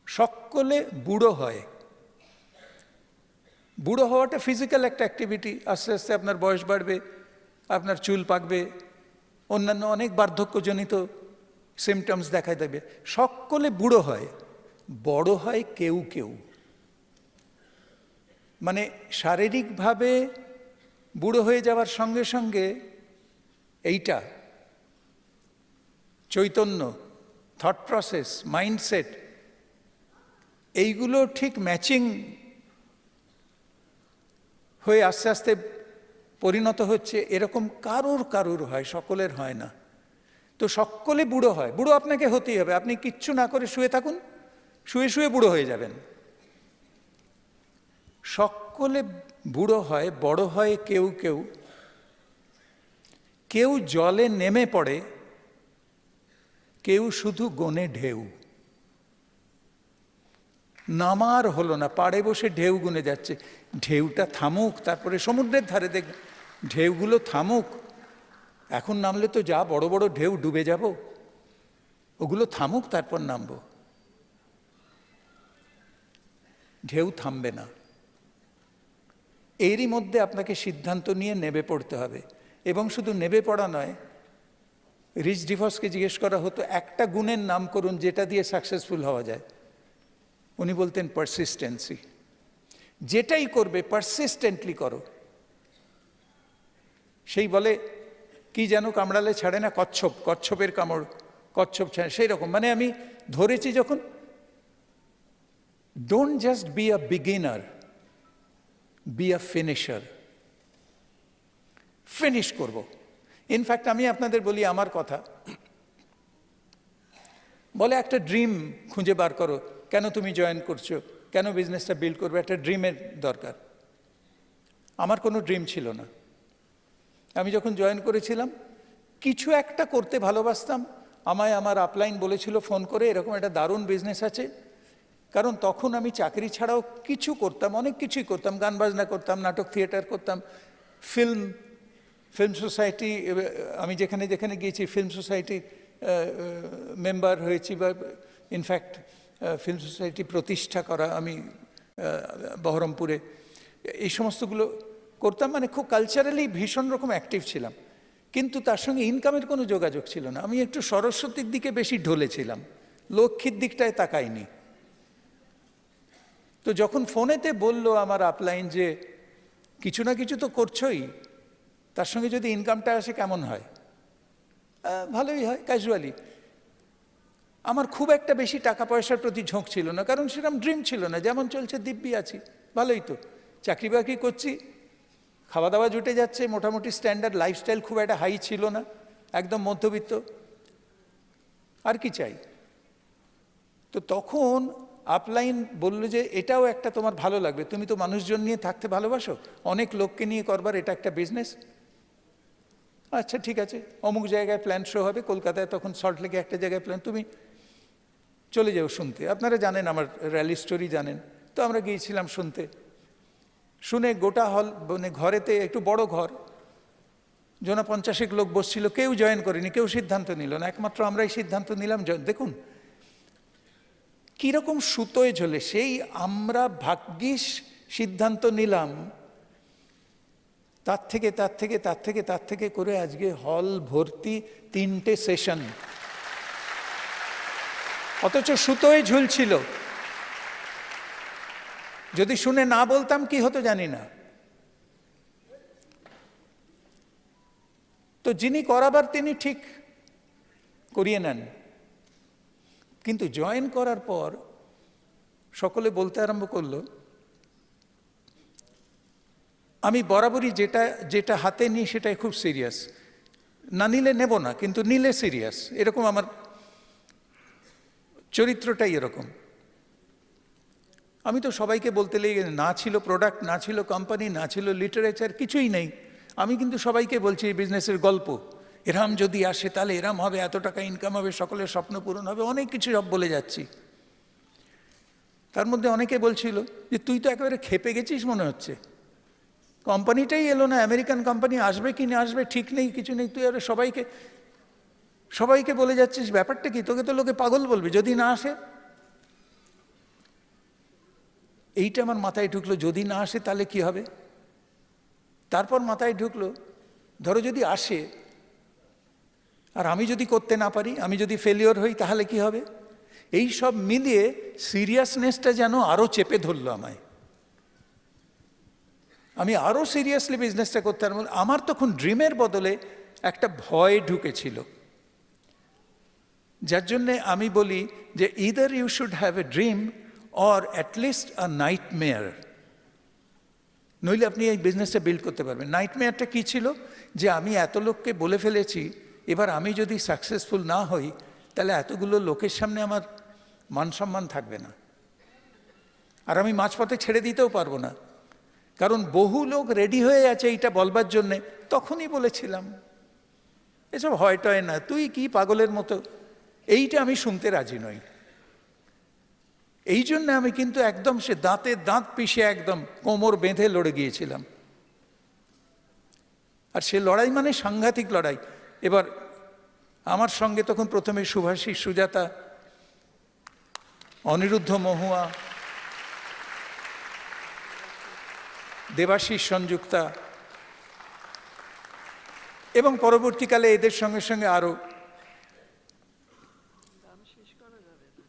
S2: সকলে বুড়ো হয়। বুড়ো হওয়াটা ফিজিক্যাল একটা অ্যাক্টিভিটি। আস্তে আস্তে আপনার বয়স বাড়বে, আপনার চুল পাকবে, অন্যান্য অনেক বার্ধক্যজনিত সিমটমস দেখা দেবে। সকলে বুড়ো হয়, বড় হয় কেউ কেউ। মানে শারীরিকভাবে বুড়ো হয়ে যাওয়ার সঙ্গে সঙ্গে এইটা চৈতন্য, থট প্রসেস, মাইন্ডসেট, এইগুলো ঠিক ম্যাচিং হয়ে আস্তে আস্তে পরিণত হচ্ছে, এরকম কারুর হয়, সকলের হয় না। তো সকলে বুড়ো হয়। বুড়ো আপনাকে হতেই হবে, আপনি কিচ্ছু না করে শুয়ে থাকুন, শুয়ে শুয়ে বুড়ো হয়ে যাবেন। সকলে বুড়ো হয়, বড় হয় কেউ কেউ। কেউ জলে নেমে পড়ে, কেউ শুধু গনে ঢেউ। নামার হলো না, পাড়ে বসে ঢেউ গুনে যাচ্ছে। ঢেউটা থামুক, তারপরে সমুদ্রের ধারে দেখ ঢেউগুলো থামুক। এখন নামলে তো যা বড় বড় ঢেউ, ডুবে যাব। ওগুলো থামুক, তারপর নামবো। ঢেউ থামবে না। এরই মধ্যে আপনাকে সিদ্ধান্ত নিয়ে নেবে পড়তে হবে। এবং শুধু নেবে পড়া নয়, রিচ ডিভসকে জিজ্ঞেস করা হতো একটা গুণের নাম করুন যেটা দিয়ে সাকসেসফুল হওয়া যায়। উনি বলতেন পারসিস্টেন্সি। যেটাই করবে পারসিস্টেন্টলি করো। সেই বলে কি যেন, কামড়ালে ছাড়ে না, কচ্ছপ, কচ্ছপের কামড়, কচ্ছপ ছাড়ে, সেই রকম। মানে আমি ধরেছি যখন, don't just be a beginner, be a finisher. Finish করব। ইনফ্যাক্ট আমি আপনাদের বলি আমার কথা, বলে একটা ড্রিম খুঁজে বার করো। কেন তুমি জয়েন করছো, কেন বিজনেসটা বিল্ড করবে, একটা ড্রিমের দরকার। আমার কোনো ড্রিম ছিল না। আমি যখন জয়েন করেছিলাম কিছু একটা করতে ভালোবাসতাম। আমায় আমার আপলাইন বলেছিল ফোন করে, এরকম একটা দারুণ বিজনেস আছে। কারণ তখন আমি চাকরি ছাড়াও কিছু করতাম, অনেক কিছুই করতাম, গান বাজনা করতাম, নাটক থিয়েটার করতাম, ফিল্ম সোসাইটি, আমি যেখানে যেখানে গিয়েছি ফিল্ম সোসাইটির মেম্বার হয়েছি, বা ইনফ্যাক্ট ফিল্ম সোসাইটি প্রতিষ্ঠা করা আমি বহরমপুরে, এই সমস্তগুলো করতাম। মানে খুব কালচারালি ভীষণ রকম অ্যাক্টিভ ছিলাম, কিন্তু তার সঙ্গে ইনকামের কোনো যোগাযোগ ছিল না। আমি একটু সরস্বতীর দিকে বেশি ঢলেছিলাম, লক্ষ্মীর দিকটায় তাকাইনি। তো যখন ফোনেতে বললো আমার আপলাইন যে কিছু না কিছু তো করছোই, তার সঙ্গে যদি ইনকামটা আসে কেমন হয়? ভালোই হয়, ক্যাজুয়ালি। আমার খুব একটা বেশি টাকা পয়সার প্রতি ঝোঁক ছিল না, কারণ সেরকম ড্রিম ছিল না। যেমন চলছে দিব্যি আছি, ভালোই তো, চাকরি বাকরি করছি, খাওয়া দাওয়া জুটে যাচ্ছে, মোটামুটি স্ট্যান্ডার্ড লাইফস্টাইল খুব একটা হাই ছিল না, একদম মধ্যবিত্ত, আর কি চাই? তো তখন আপলাইন বলল যে এটাও একটা তোমার ভালো লাগবে, তুমি তো মানুষজন নিয়ে থাকতে ভালোবাসো, অনেক লোককে নিয়ে করবার এটা একটা বিজনেস। আচ্ছা ঠিক আছে, অমুক জায়গায় প্ল্যান শো হবে কলকাতায়, তখন সল্টলেকে একটা জায়গায় প্ল্যান, তুমি চলে যাও শুনতে। আপনারা জানেন আমার র্যালি স্টোরি জানেন। তো আমরা গিয়েছিলাম শুনতে, শুনে গোটা হল, মানে ঘরেতে, একটু বড় ঘর, 50 লোক বসছিল, কেউ জয়েন করেনি, কেউ সিদ্ধান্ত নিল না, একমাত্র আমরাই সিদ্ধান্ত নিলাম। দেখুন কীরকম সুতোয় ঝোলে, সেই আমরা ভাগ্যিস সিদ্ধান্ত নিলাম, তার থেকে করে আজকে হল ভর্তি 3টে সেশন, অথচ সুতোয় ঝুলছিল। যদি শুনে না বলতাম কি হতো জানি না। তো যিনি করাবার তিনি ঠিক করিয়ে নেন, কিন্তু জয়েন করার পর সকলে বলতে আরম্ভ করলো, আমি বরাবরই যেটা হাতে নিই সেটাই খুব সিরিয়াস, না নিলে নেব না, কিন্তু নিলে সিরিয়াস, এরকম আমার চরিত্রটাই এরকম। আমি তো সবাইকে বলতে লেগে, না ছিল প্রোডাক্ট, না ছিল কোম্পানি, না ছিল লিটারেচার, কিছুই নেই, আমি কিন্তু সবাইকে বলছি এই বিজনেসের গল্প, এরম যদি আসে তাহলে এরম হবে, এত টাকা ইনকাম হবে, সকলের স্বপ্ন পূরণ হবে, অনেক কিছু সব বলে যাচ্ছি। তার মধ্যে অনেকে বলছিল যে তুই তো একেবারে খেপে গেছিস মনে হচ্ছে, কোম্পানিটাই এলো না, আমেরিকান কোম্পানি আসবে কি না আসবে ঠিক নেই, কিছু নেই, তুই আর সবাইকে বলে যাচ্ছিস, ব্যাপারটা কি? তোকে তো লোকে পাগল বলবে যদি না আসে। এইটা আমার মাথায় ঢুকলো, যদি না আসে তাহলে কি হবে? তারপর মাথায় ঢুকলো, ধরো যদি আসে আর আমি যদি করতে না পারি, আমি যদি ফেলিওর হই, তাহলে কি হবে? এই সব মিলিয়ে সিরিয়াসনেসটা যেন আরো চেপে ধরলো আমায়, আমি আরো সিরিয়াসলি বিজনেসটা করতে পারবো। আমার তখন ড্রিমের বদলে একটা ভয় ঢুকেছিল, যার জন্যে আমি বলি যে either you should have a dream or at least a nightmare, নইলে আপনি এই বিজনেসটা বিল্ড করতে পারবেন। নাইটমেয়ারটা কী ছিল? যে আমি এত লোককে বলে ফেলেছি, এবার আমি যদি সাকসেসফুল না হই তাহলে এতগুলো লোকের সামনে আমার মান সম্মান থাকবে না, আর আমি মাঝপথে ছেড়ে দিতেও পারবো না, কারণ বহু লোক রেডি হয়ে আছে এইটা বলবার জন্যে। তখনই বলেছিলাম এসব হয়টয় না, তুই কি পাগলের মতো, এইটা আমি শুনতে রাজি নই। এই জন্য আমি কিন্তু একদম সে দাঁতে দাঁত পিষে একদম কোমর বেঁধে লড়ে গিয়েছিলাম, আর সে লড়াই মানে সাংঘাতিক লড়াই। এবার আমার সঙ্গে তখন প্রথমে সুভাষী সুজাতা, অনিরুদ্ধ মহুয়া, দেবাশিস সংযুক্তা, এবং পরবর্তীকালে এদের সঙ্গে সঙ্গে আরো,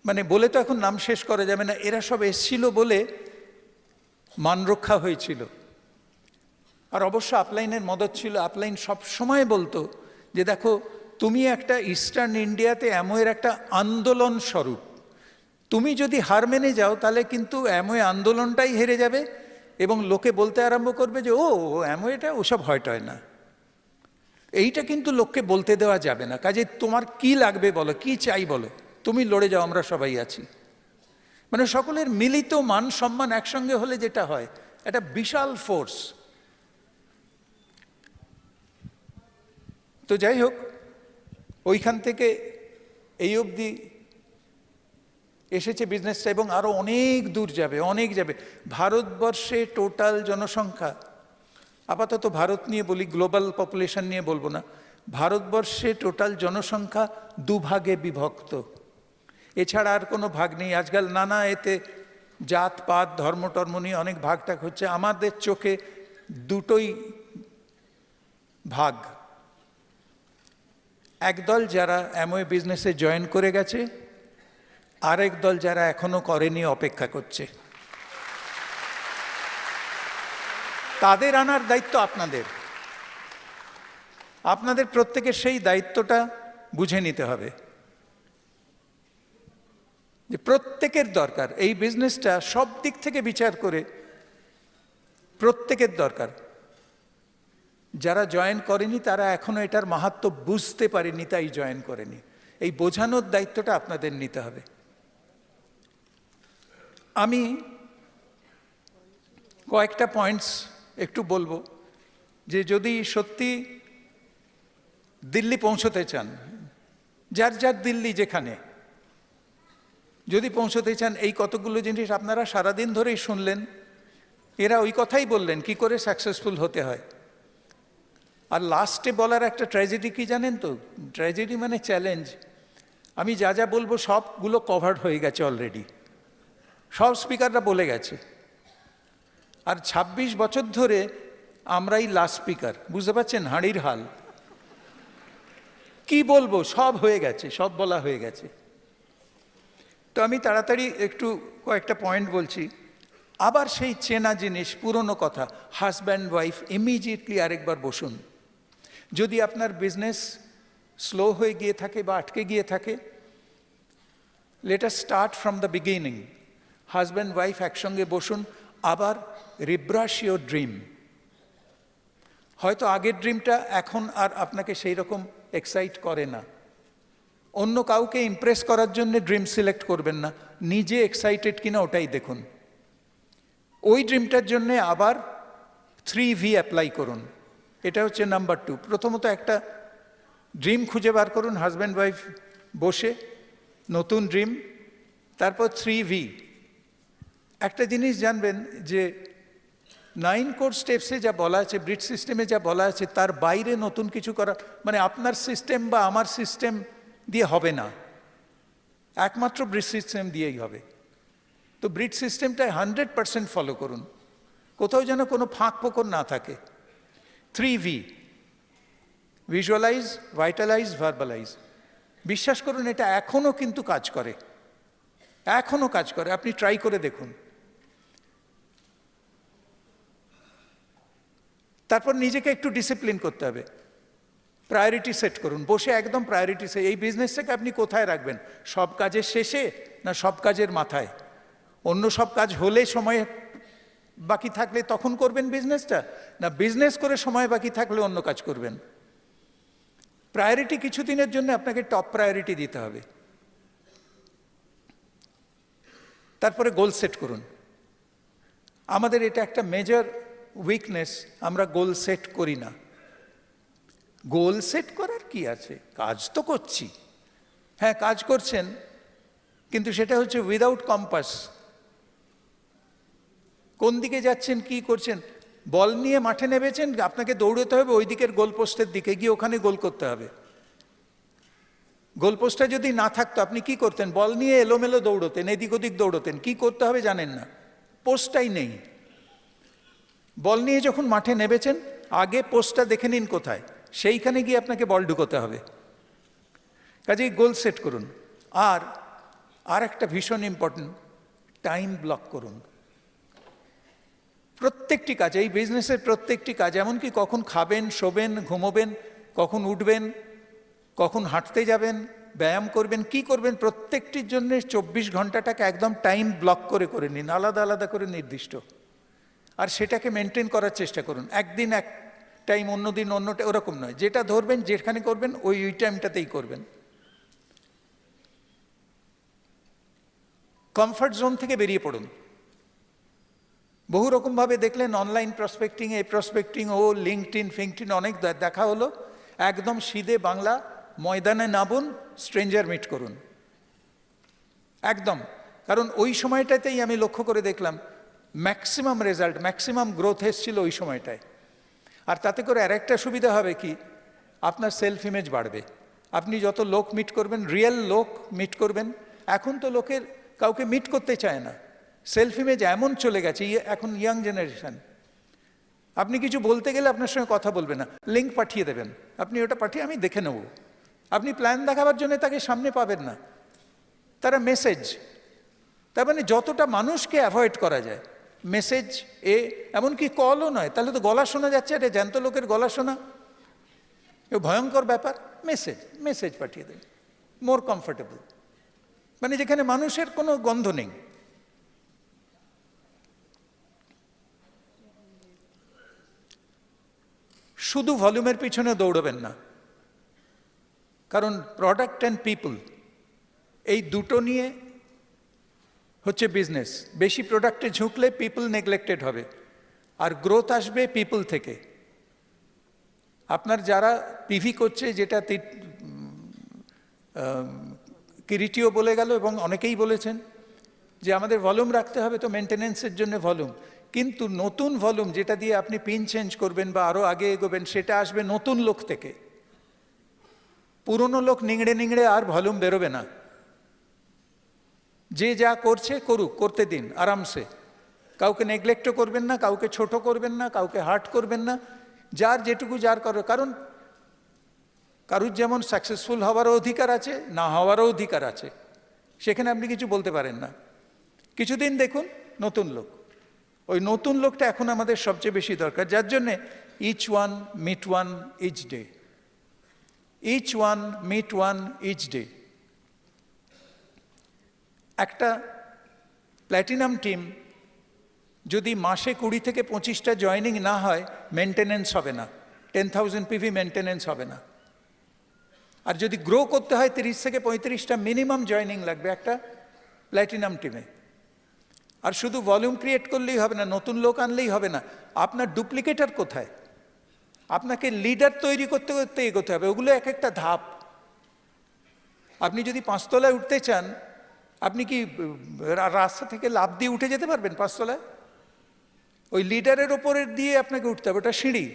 S2: মানে বলে তো এখন নাম শেষ করা যাবে না, এরা সব এসছিল বলে মান রক্ষা হয়েছিল। আর অবশ্য আপলাইনের মদত ছিল। আপলাইন সব সময় বলতো যে দেখো তুমি একটা ইস্টার্ন ইন্ডিয়াতে অ্যামোয়ের একটা আন্দোলন স্বরূপ, তুমি যদি হার মেনে যাও তাহলে কিন্তু অ্যামোয়ে আন্দোলনটাই হেরে যাবে, এবং লোকে বলতে আরম্ভ করবে যে ও অ্যামোয়েটা ওসব হয়টয় না। এইটা কিন্তু লোককে বলতে দেওয়া যাবে না। কাজে তোমার কি লাগবে বলো, কি চাই বলো, তুমি লড়ে যাও, আমরা সবাই আছি। মানে সকলের মিলিত মান সম্মান একসঙ্গে হলে যেটা হয়, একটা বিশাল ফোর্স, তো যাই হোক, ওইখান থেকে এই অবধি এসেছে বিজনেসটা, এবং আরও অনেক দূর যাবে, অনেক যাবে। ভারতবর্ষে টোটাল জনসংখ্যা, আপাতত ভারত নিয়ে বলি, গ্লোবাল পপুলেশন নিয়ে বলবো না, ভারতবর্ষে টোটাল জনসংখ্যা দুভাগে বিভক্ত, এছাড়া আর কোনো ভাগ নেই। আজকাল নানা এতে জাত পাত ধর্ম টর্ম নিয়ে অনেক ভাগ টাগ হচ্ছে। আমাদের চোখে দুটোই ভাগ। একদল যারা অ্যামওয়ে বিজনেসে জয়েন করে গেছে, আরেক দল যারা এখনো করেনি, অপেক্ষা করছে। তাদের আনার দায়িত্ব আপনাদের। আপনাদের প্রত্যেকের সেই দায়িত্বটা বুঝে নিতে হবে যে প্রত্যেকের দরকার এই বিজনেসটা, সব দিক থেকে বিচার করে প্রত্যেকের দরকার। যারা জয়েন করেনি তারা এখনো এটার মাহাত্ম্য বুঝতে পারেনি, তাই জয়েন করেনি। এই বোঝানোর দায়িত্বটা আপনাদের নিতে হবে। আমি কয়েকটা পয়েন্টস একটু বলবো, যে যদি সত্যি দিল্লি পৌঁছতে চান, যার যার দিল্লি যেখানে যদি পৌঁছতে চান, এই কতগুলো জিনিস আপনারা সারাদিন ধরেই শুনলেন। এরা ওই কথাই বললেন কি করে সাকসেসফুল হতে হয়। আর লাস্টে বলার একটা ট্র্যাজেডি কি জানেন তো? ট্র্যাজেডি মানে চ্যালেঞ্জ। আমি যা যা বলবো সবগুলো কভার্ড হয়ে গেছে অলরেডি, সব স্পিকাররা বলে গেছে। আর ২৬ বছর ধরে আমরাই লাস্ট স্পিকার, বুঝতে পারছেন হাঁড়ির হাল। কি বলবো, সব হয়ে গেছে, সব বলা হয়ে গেছে। তো আমি তাড়াতাড়ি একটু কয়েকটা পয়েন্ট বলছি। আবার সেই চেনা জিনিস, পুরনো কথা, হাজব্যান্ড ওয়াইফ ইমিডিয়েটলি আরেকবার বসুন। যদি আপনার বিজনেস স্লো হয়ে গিয়ে থাকে বা আটকে গিয়ে থাকে, let us start from the beginning. Husband wife একসঙ্গে বসুন, আবার রিব্রাশ ইওর ড্রিম। হয়তো আগের ড্রিমটা এখন আর আপনাকে সেই রকম এক্সাইট করে না। অন্য কাউকে ইমপ্রেস করার জন্য ড্রিম সিলেক্ট করবেন না, নিজে এক্সাইটেড কিনা ওটাই দেখুন। ওই ড্রিমটার জন্যে আবার 3V অ্যাপ্লাই করুন। এটা হচ্ছে নাম্বার 2। প্রথমত একটা ড্রিম খুঁজে বার করুন, হাজব্যান্ড ওয়াইফ বসে, নতুন ড্রিম। তারপর 3V। একটা জিনিস জানবেন যে 9 কোর স্টেপসে যা বলা আছে, ব্রিজ সিস্টেমে যা বলা আছে, তার বাইরে নতুন কিছু করা মানে আপনার সিস্টেম বা আমার সিস্টেম দিয়ে হবে না, একমাত্র ব্রিজ সিস্টেম দিয়েই হবে। তো ব্রিজ সিস্টেমটাই 100% ফলো করুন, কোথাও যেন কোনো ফাঁক ফোকর না থাকে। 3V, visualise, ভাইটালাইজ, ভার্বালাইজ। বিশ্বাস করুন এটা এখনও কিন্তু কাজ করে, এখনও কাজ করে, আপনি ট্রাই করে দেখুন। তারপর নিজেকে একটু ডিসিপ্লিন করতে হবে, প্রায়োরিটি সেট করুন, বসে একদম প্রায়োরিটি সেট। এই বিজনেসটাকে আপনি কোথায় রাখবেন? সব কাজের শেষে না সব কাজের মাথায়? অন্য সব কাজ হলে সময় বাকি থাকলে তখন করবেন বিজনেসটা, না বিজনেস করে সময় বাকি থাকলে অন্য কাজ করবেন? প্রায়োরিটি কিছুদিনের জন্য আপনাকে টপ প্রায়োরিটি দিতে হবে। তারপরে গোল সেট করুন। আমাদের এটা একটা মেজর উইকনেস, আমরা গোল সেট করি না। গোল সেট করার কি আছে, কাজ তো করছি। হ্যাঁ কাজ করছেন, কিন্তু সেটা হচ্ছে উইদাউট কম্পাস। কোন দিকে যাচ্ছেন, কি করছেন? বল নিয়ে মাঠে নেমেছেন, আপনাকে দৌড়তে হবে ওই দিকের গোলপোস্টের দিকে, গিয়ে ওখানে গোল করতে হবে। গোলপোস্টটা যদি না থাকতো আপনি কি করতেন? বল নিয়ে এলোমেলো দৌড়তেন, এদিক ওদিক দৌড়তেন, কি করতে হবে জানেন না, পোস্টটাই নেই। বল নিয়ে যখন মাঠে নেমেছেন, আগে পোস্টটা দেখে নিন কোথায়, সেইখানে গিয়ে আপনাকে বল ঢুকোতে হবে। কাজেই গোল সেট করুন। আর একটা ভীষণ ইম্পর্টেন্ট, টাইম ব্লক করুন। প্রত্যেকটি কাজ, এই বিজনেসের প্রত্যেকটি কাজ, এমনকি কখন খাবেন, শোবেন, ঘুমোবেন, কখন উঠবেন, কখন হাঁটতে যাবেন, ব্যায়াম করবেন, কি করবেন, প্রত্যেকটির জন্য 24 ঘন্টাটাকে একদম টাইম ব্লক করে করে নিন, আলাদা আলাদা করে নির্দিষ্ট। আর সেটাকে মেনটেন করার চেষ্টা করুন। একদিন এক টাইম, অন্য দিন অন্যটা, ওরকম নয়। যেটা ধরবেন, যেখানে করবেন ওই টাইমটাতেই করবেন। কমফর্ট জোন থেকে বেরিয়ে পড়ুন। বহু রকমভাবে দেখলেন অনলাইন প্রসপেক্টিং, এই প্রসপেক্টিং, লিঙ্কডইন ফিঙ্কডইন অনেক দেখা হলো। একদম সিধে বাংলা, ময়দানে নামুন, স্ট্রেঞ্জার মিট করুন, একদম। কারণ ওই সময়টাতেই আমি লক্ষ্য করে দেখলাম ম্যাক্সিমাম রেজাল্ট, ম্যাক্সিমাম গ্রোথ এসেছিল ওই সময়টায়। আর তাতে করে আরেকটা সুবিধা হবে কি, আপনার সেলফ ইমেজ বাড়বে। আপনি যত লোক মিট করবেন, রিয়েল লোক মিট করবেন। এখন তো লোকের কাউকে মিট করতে চায় না, সেলফ ইমেজ এমন চলে গেছে। এখন ইয়াং জেনারেশন, আপনি কিছু বলতে গেলে আপনার সঙ্গে কথা বলবে না, লিঙ্ক পাঠিয়ে দেবেন, আপনি ওটা পাঠিয়ে আমি দেখে নেব। আপনি প্ল্যান দেখাবার জন্য তাকে সামনে পাবেন না, তারা মেসেজ। তার মানে যতটা মানুষকে অ্যাভয়েড করা যায়, মেসেজ এমনকি কলও নয়, তাহলে তো গলা শোনা যাচ্ছে, এটা জ্যান্ত লোকের গলা শোনা, এ ভয়ঙ্কর ব্যাপার। মেসেজ পাঠিয়ে দেবেন, মোর কমফোর্টেবল, মানে যেখানে মানুষের কোনো গন্ধ নেই। শুধু ভলিউমের পিছনে দৌড়বেন না, কারণ প্রোডাক্ট অ্যান্ড পিপল এই দুটো নিয়ে হচ্ছে বিজনেস। বেশি প্রোডাক্টে ঝুঁকলে পিপল নেগলেক্টেড হবে, আর গ্রোথ আসবে পিপল থেকে। আপনার যারা পিভি করছে, যেটা কিরিটিও বলে গেল এবং অনেকেই বলেছেন যে আমাদের ভলিউম রাখতে হবে, তো মেনটেনেন্সের জন্য ভলিউম। কিন্তু নতুন ভলিউম যেটা দিয়ে আপনি পিন চেঞ্জ করবেন বা আরও আগে এগোবেন, সেটা আসবে নতুন লোক থেকে। পুরনো লোক নিংড়ে নিংড়ে আর ভলিউম বেরোবে না। যে যা করছে করুক, করতে দিন আরামসে, কাউকে নেগলেক্টও করবেন না, কাউকে ছোট করবেন না, কাউকে হার্ট করবেন না, যার যেটুকু যার করে। কারণ কারুর যেমন সাকসেসফুল হওয়ারও অধিকার আছে, না হওয়ারও অধিকার আছে, সেখানে আপনি কিছু বলতে পারেন না। কিছুদিন দেখুন নতুন লোক, ওই নতুন লোকটা এখন আমাদের সবচেয়ে বেশি দরকার, যার জন্যে each one meet one each day, each one meet one each day. একটা প্ল্যাটিনাম টিম যদি মাসে 20 থেকে 25টা জয়েনিং না হয়, মেনটেনেন্স হবে না, 10,000 পিভি মেনটেনেন্স হবে না। আর যদি গ্রো করতে হয়, 30 থেকে 35টা মিনিমাম জয়েনিং লাগবে একটা প্ল্যাটিনাম টিমে। আর শুধু ভলিউম ক্রিয়েট করলেই হবে না, নতুন লোক আনলেই হবে না, আপনার ডুপ্লিকেটার কোথায়? আপনাকে লিডার তৈরি করতে করতে এগোতে হবে। ওগুলো এক একটা ধাপ। আপনি যদি 5 তলায় উঠতে চান, আপনি কি রাস্তা থেকে লাফ দিয়ে উঠে যেতে পারবেন 5 তলায়? ওই লিডারের ওপরে দিয়ে আপনাকে উঠতে হবে, ওটা সিঁড়ি।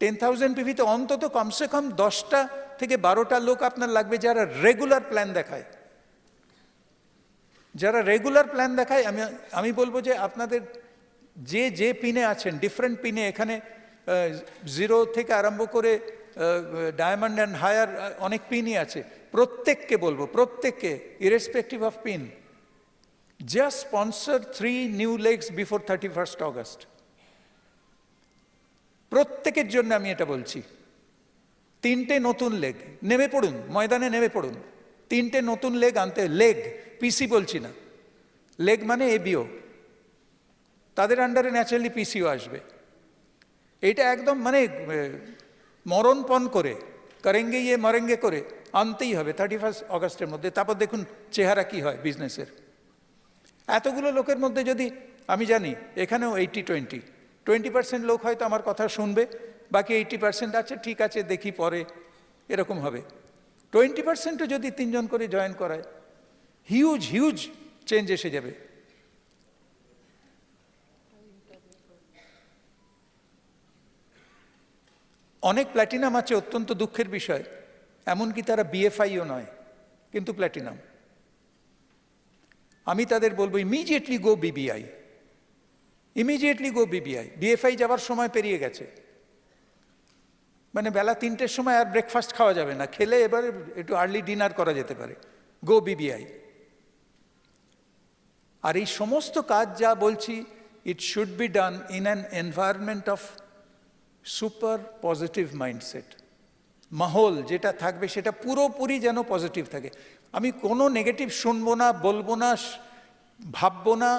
S2: 10,000 পিভিতে অন্তত কমসে কম 10টা থেকে 12টা লোক আপনার লাগবে, যারা রেগুলার প্ল্যান দেখায়। যারা রেগুলার প্ল্যান দেখায়, আমি বলবো যে আপনাদের যে পিনে আছেন, ডিফারেন্ট পিনে, এখানে 0 থেকে আরম্ভ করে ডায়মন্ড অ্যান্ড হায়ার অনেক পিনই আছে, প্রত্যেককে বলবো, প্রত্যেককে irrespective of pin, just sponsor 3 new legs before 31st August. প্রত্যেকের জন্য আমি এটা বলছি। 3টে নতুন লেগ, নেমে পড়ুন, ময়দানে নেমে পড়ুন। 3টে নতুন লেগ আনতে, লেগ, পিসি বলছি না, লেগ মানে এবিও, তাদের আন্ডারে ন্যাচারালি পিসিও আসবে। এইটা একদম মানে মরণপণ করে, করেঙ্গে ইয়ে মরেঙ্গে করে আনতেই হবে 31 অগস্টের মধ্যে। তারপর দেখুন চেহারা কি হয় বিজনেসের। এতগুলো লোকের মধ্যে যদি, আমি জানি এখানেও 80-20% লোক হয়তো আমার কথা শুনবে, বাকি 80% আছে ঠিক আছে দেখি পরে, এরকম হবে। 20%ও যদি 3 জন করে জয়েন করায়, হিউজ চেঞ্জ এসে যাবে। অনেক প্ল্যাটিনাম আছে, অত্যন্ত দুঃখের বিষয়, এমনকি তারা বিএফআইও নয়, কিন্তু প্ল্যাটিনাম। আমি তাদের বলবো ইমিডিয়েটলি গো বিবিআই, ইমিডিয়েটলি গো বিবিআই। বিএফআই যাওয়ার সময় পেরিয়ে গেছে, মানে বেলা 3টের সময় আর ব্রেকফাস্ট খাওয়া যাবে না, খেলে এবারে একটু আর্লি ডিনার করা যেতে পারে। গো বিবিআই। আর এই সমস্ত কাজ যা বলছি, it should be done in an environment of super positive mindset. মাহল যেটা থাকবে সেটা পুরোপুরি যেন পজিটিভ থাকে। আমি কোনো নেগেটিভ শুনবো না, বলবো না, ভাববো না,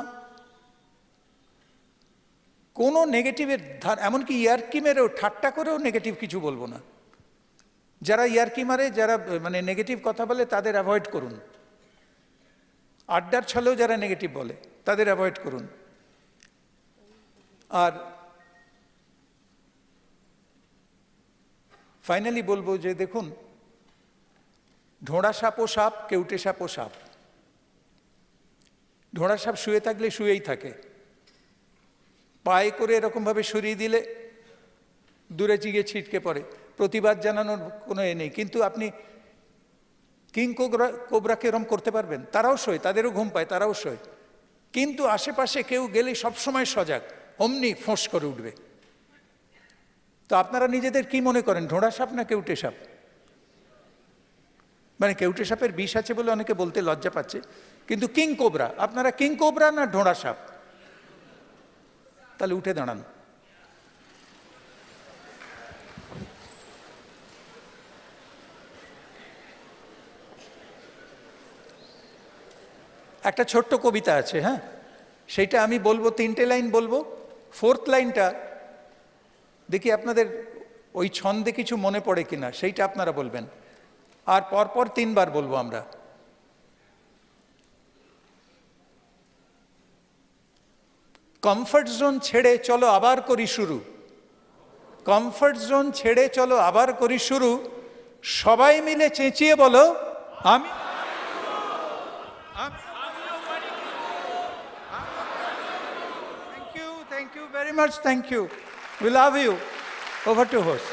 S2: কোনো নেগেটিভের ধার, এমনকি ইয়ার্কি মেরেও ঠাট্টা করেও নেগেটিভ কিছু বলবো না। যারা ইয়ার্কি মারে, যারা মানে নেগেটিভ কথা বলে, তাদের অ্যাভয়েড করুন। আড্ডার ছলেও যারা নেগেটিভ বলে, তাদের অ্যাভয়েড করুন। আর ফাইনালি বলবো যে দেখুন, ঢোঁড়া সাপও সাপ, কেউটে সাপও সাপ। ঢোঁড়া সাপ শুয়ে থাকলে শুয়েই থাকে, পায়ে করে এরকমভাবে সরিয়ে দিলে দূরে গিয়ে ছিটকে পড়ে, প্রতিবাদ জানানোর কোনো নেই। কিন্তু আপনি কিং কোবরাকে এরম করতে পারবেন? তারাও শোয়, তাদেরও ঘুম পায়, তারাও শোয়, কিন্তু আশেপাশে কেউ গেলে সবসময় সজাগ, অমনি ফোঁস করে উঠবে। তো আপনারা নিজেদের কি মনে করেন, ঢোঁড়া সাপ না কেউটে সাপ? মানে কেউটে সাপের বিষ আছে বলে অনেকে বলতে লজ্জা পাচ্ছে, কিন্তু কিং কোবরা, আপনারা কিং কোবরা না ঢোঁড়া সাপ? তাহলে উঠে দাঁড়ান। একটা ছোট্ট কবিতা আছে, হ্যাঁ, সেইটা আমি বলবো, 3টে লাইন বলবো। 4th লাইনটা দেখি আপনাদের ওই ছন্দে কিছু মনে পড়ে কিনা, সেইটা আপনারা বলবেন। আর পরপর 3বার বলবো আমরা। কমফর্ট জোন ছেড়ে চলো আবার করি শুরু, কমফর্ট জোন ছেড়ে চলো আবার করি শুরু, সবাই মিলে চেঁচিয়ে বলো আমি। Thank you very much, thank you. We love you. Over to host.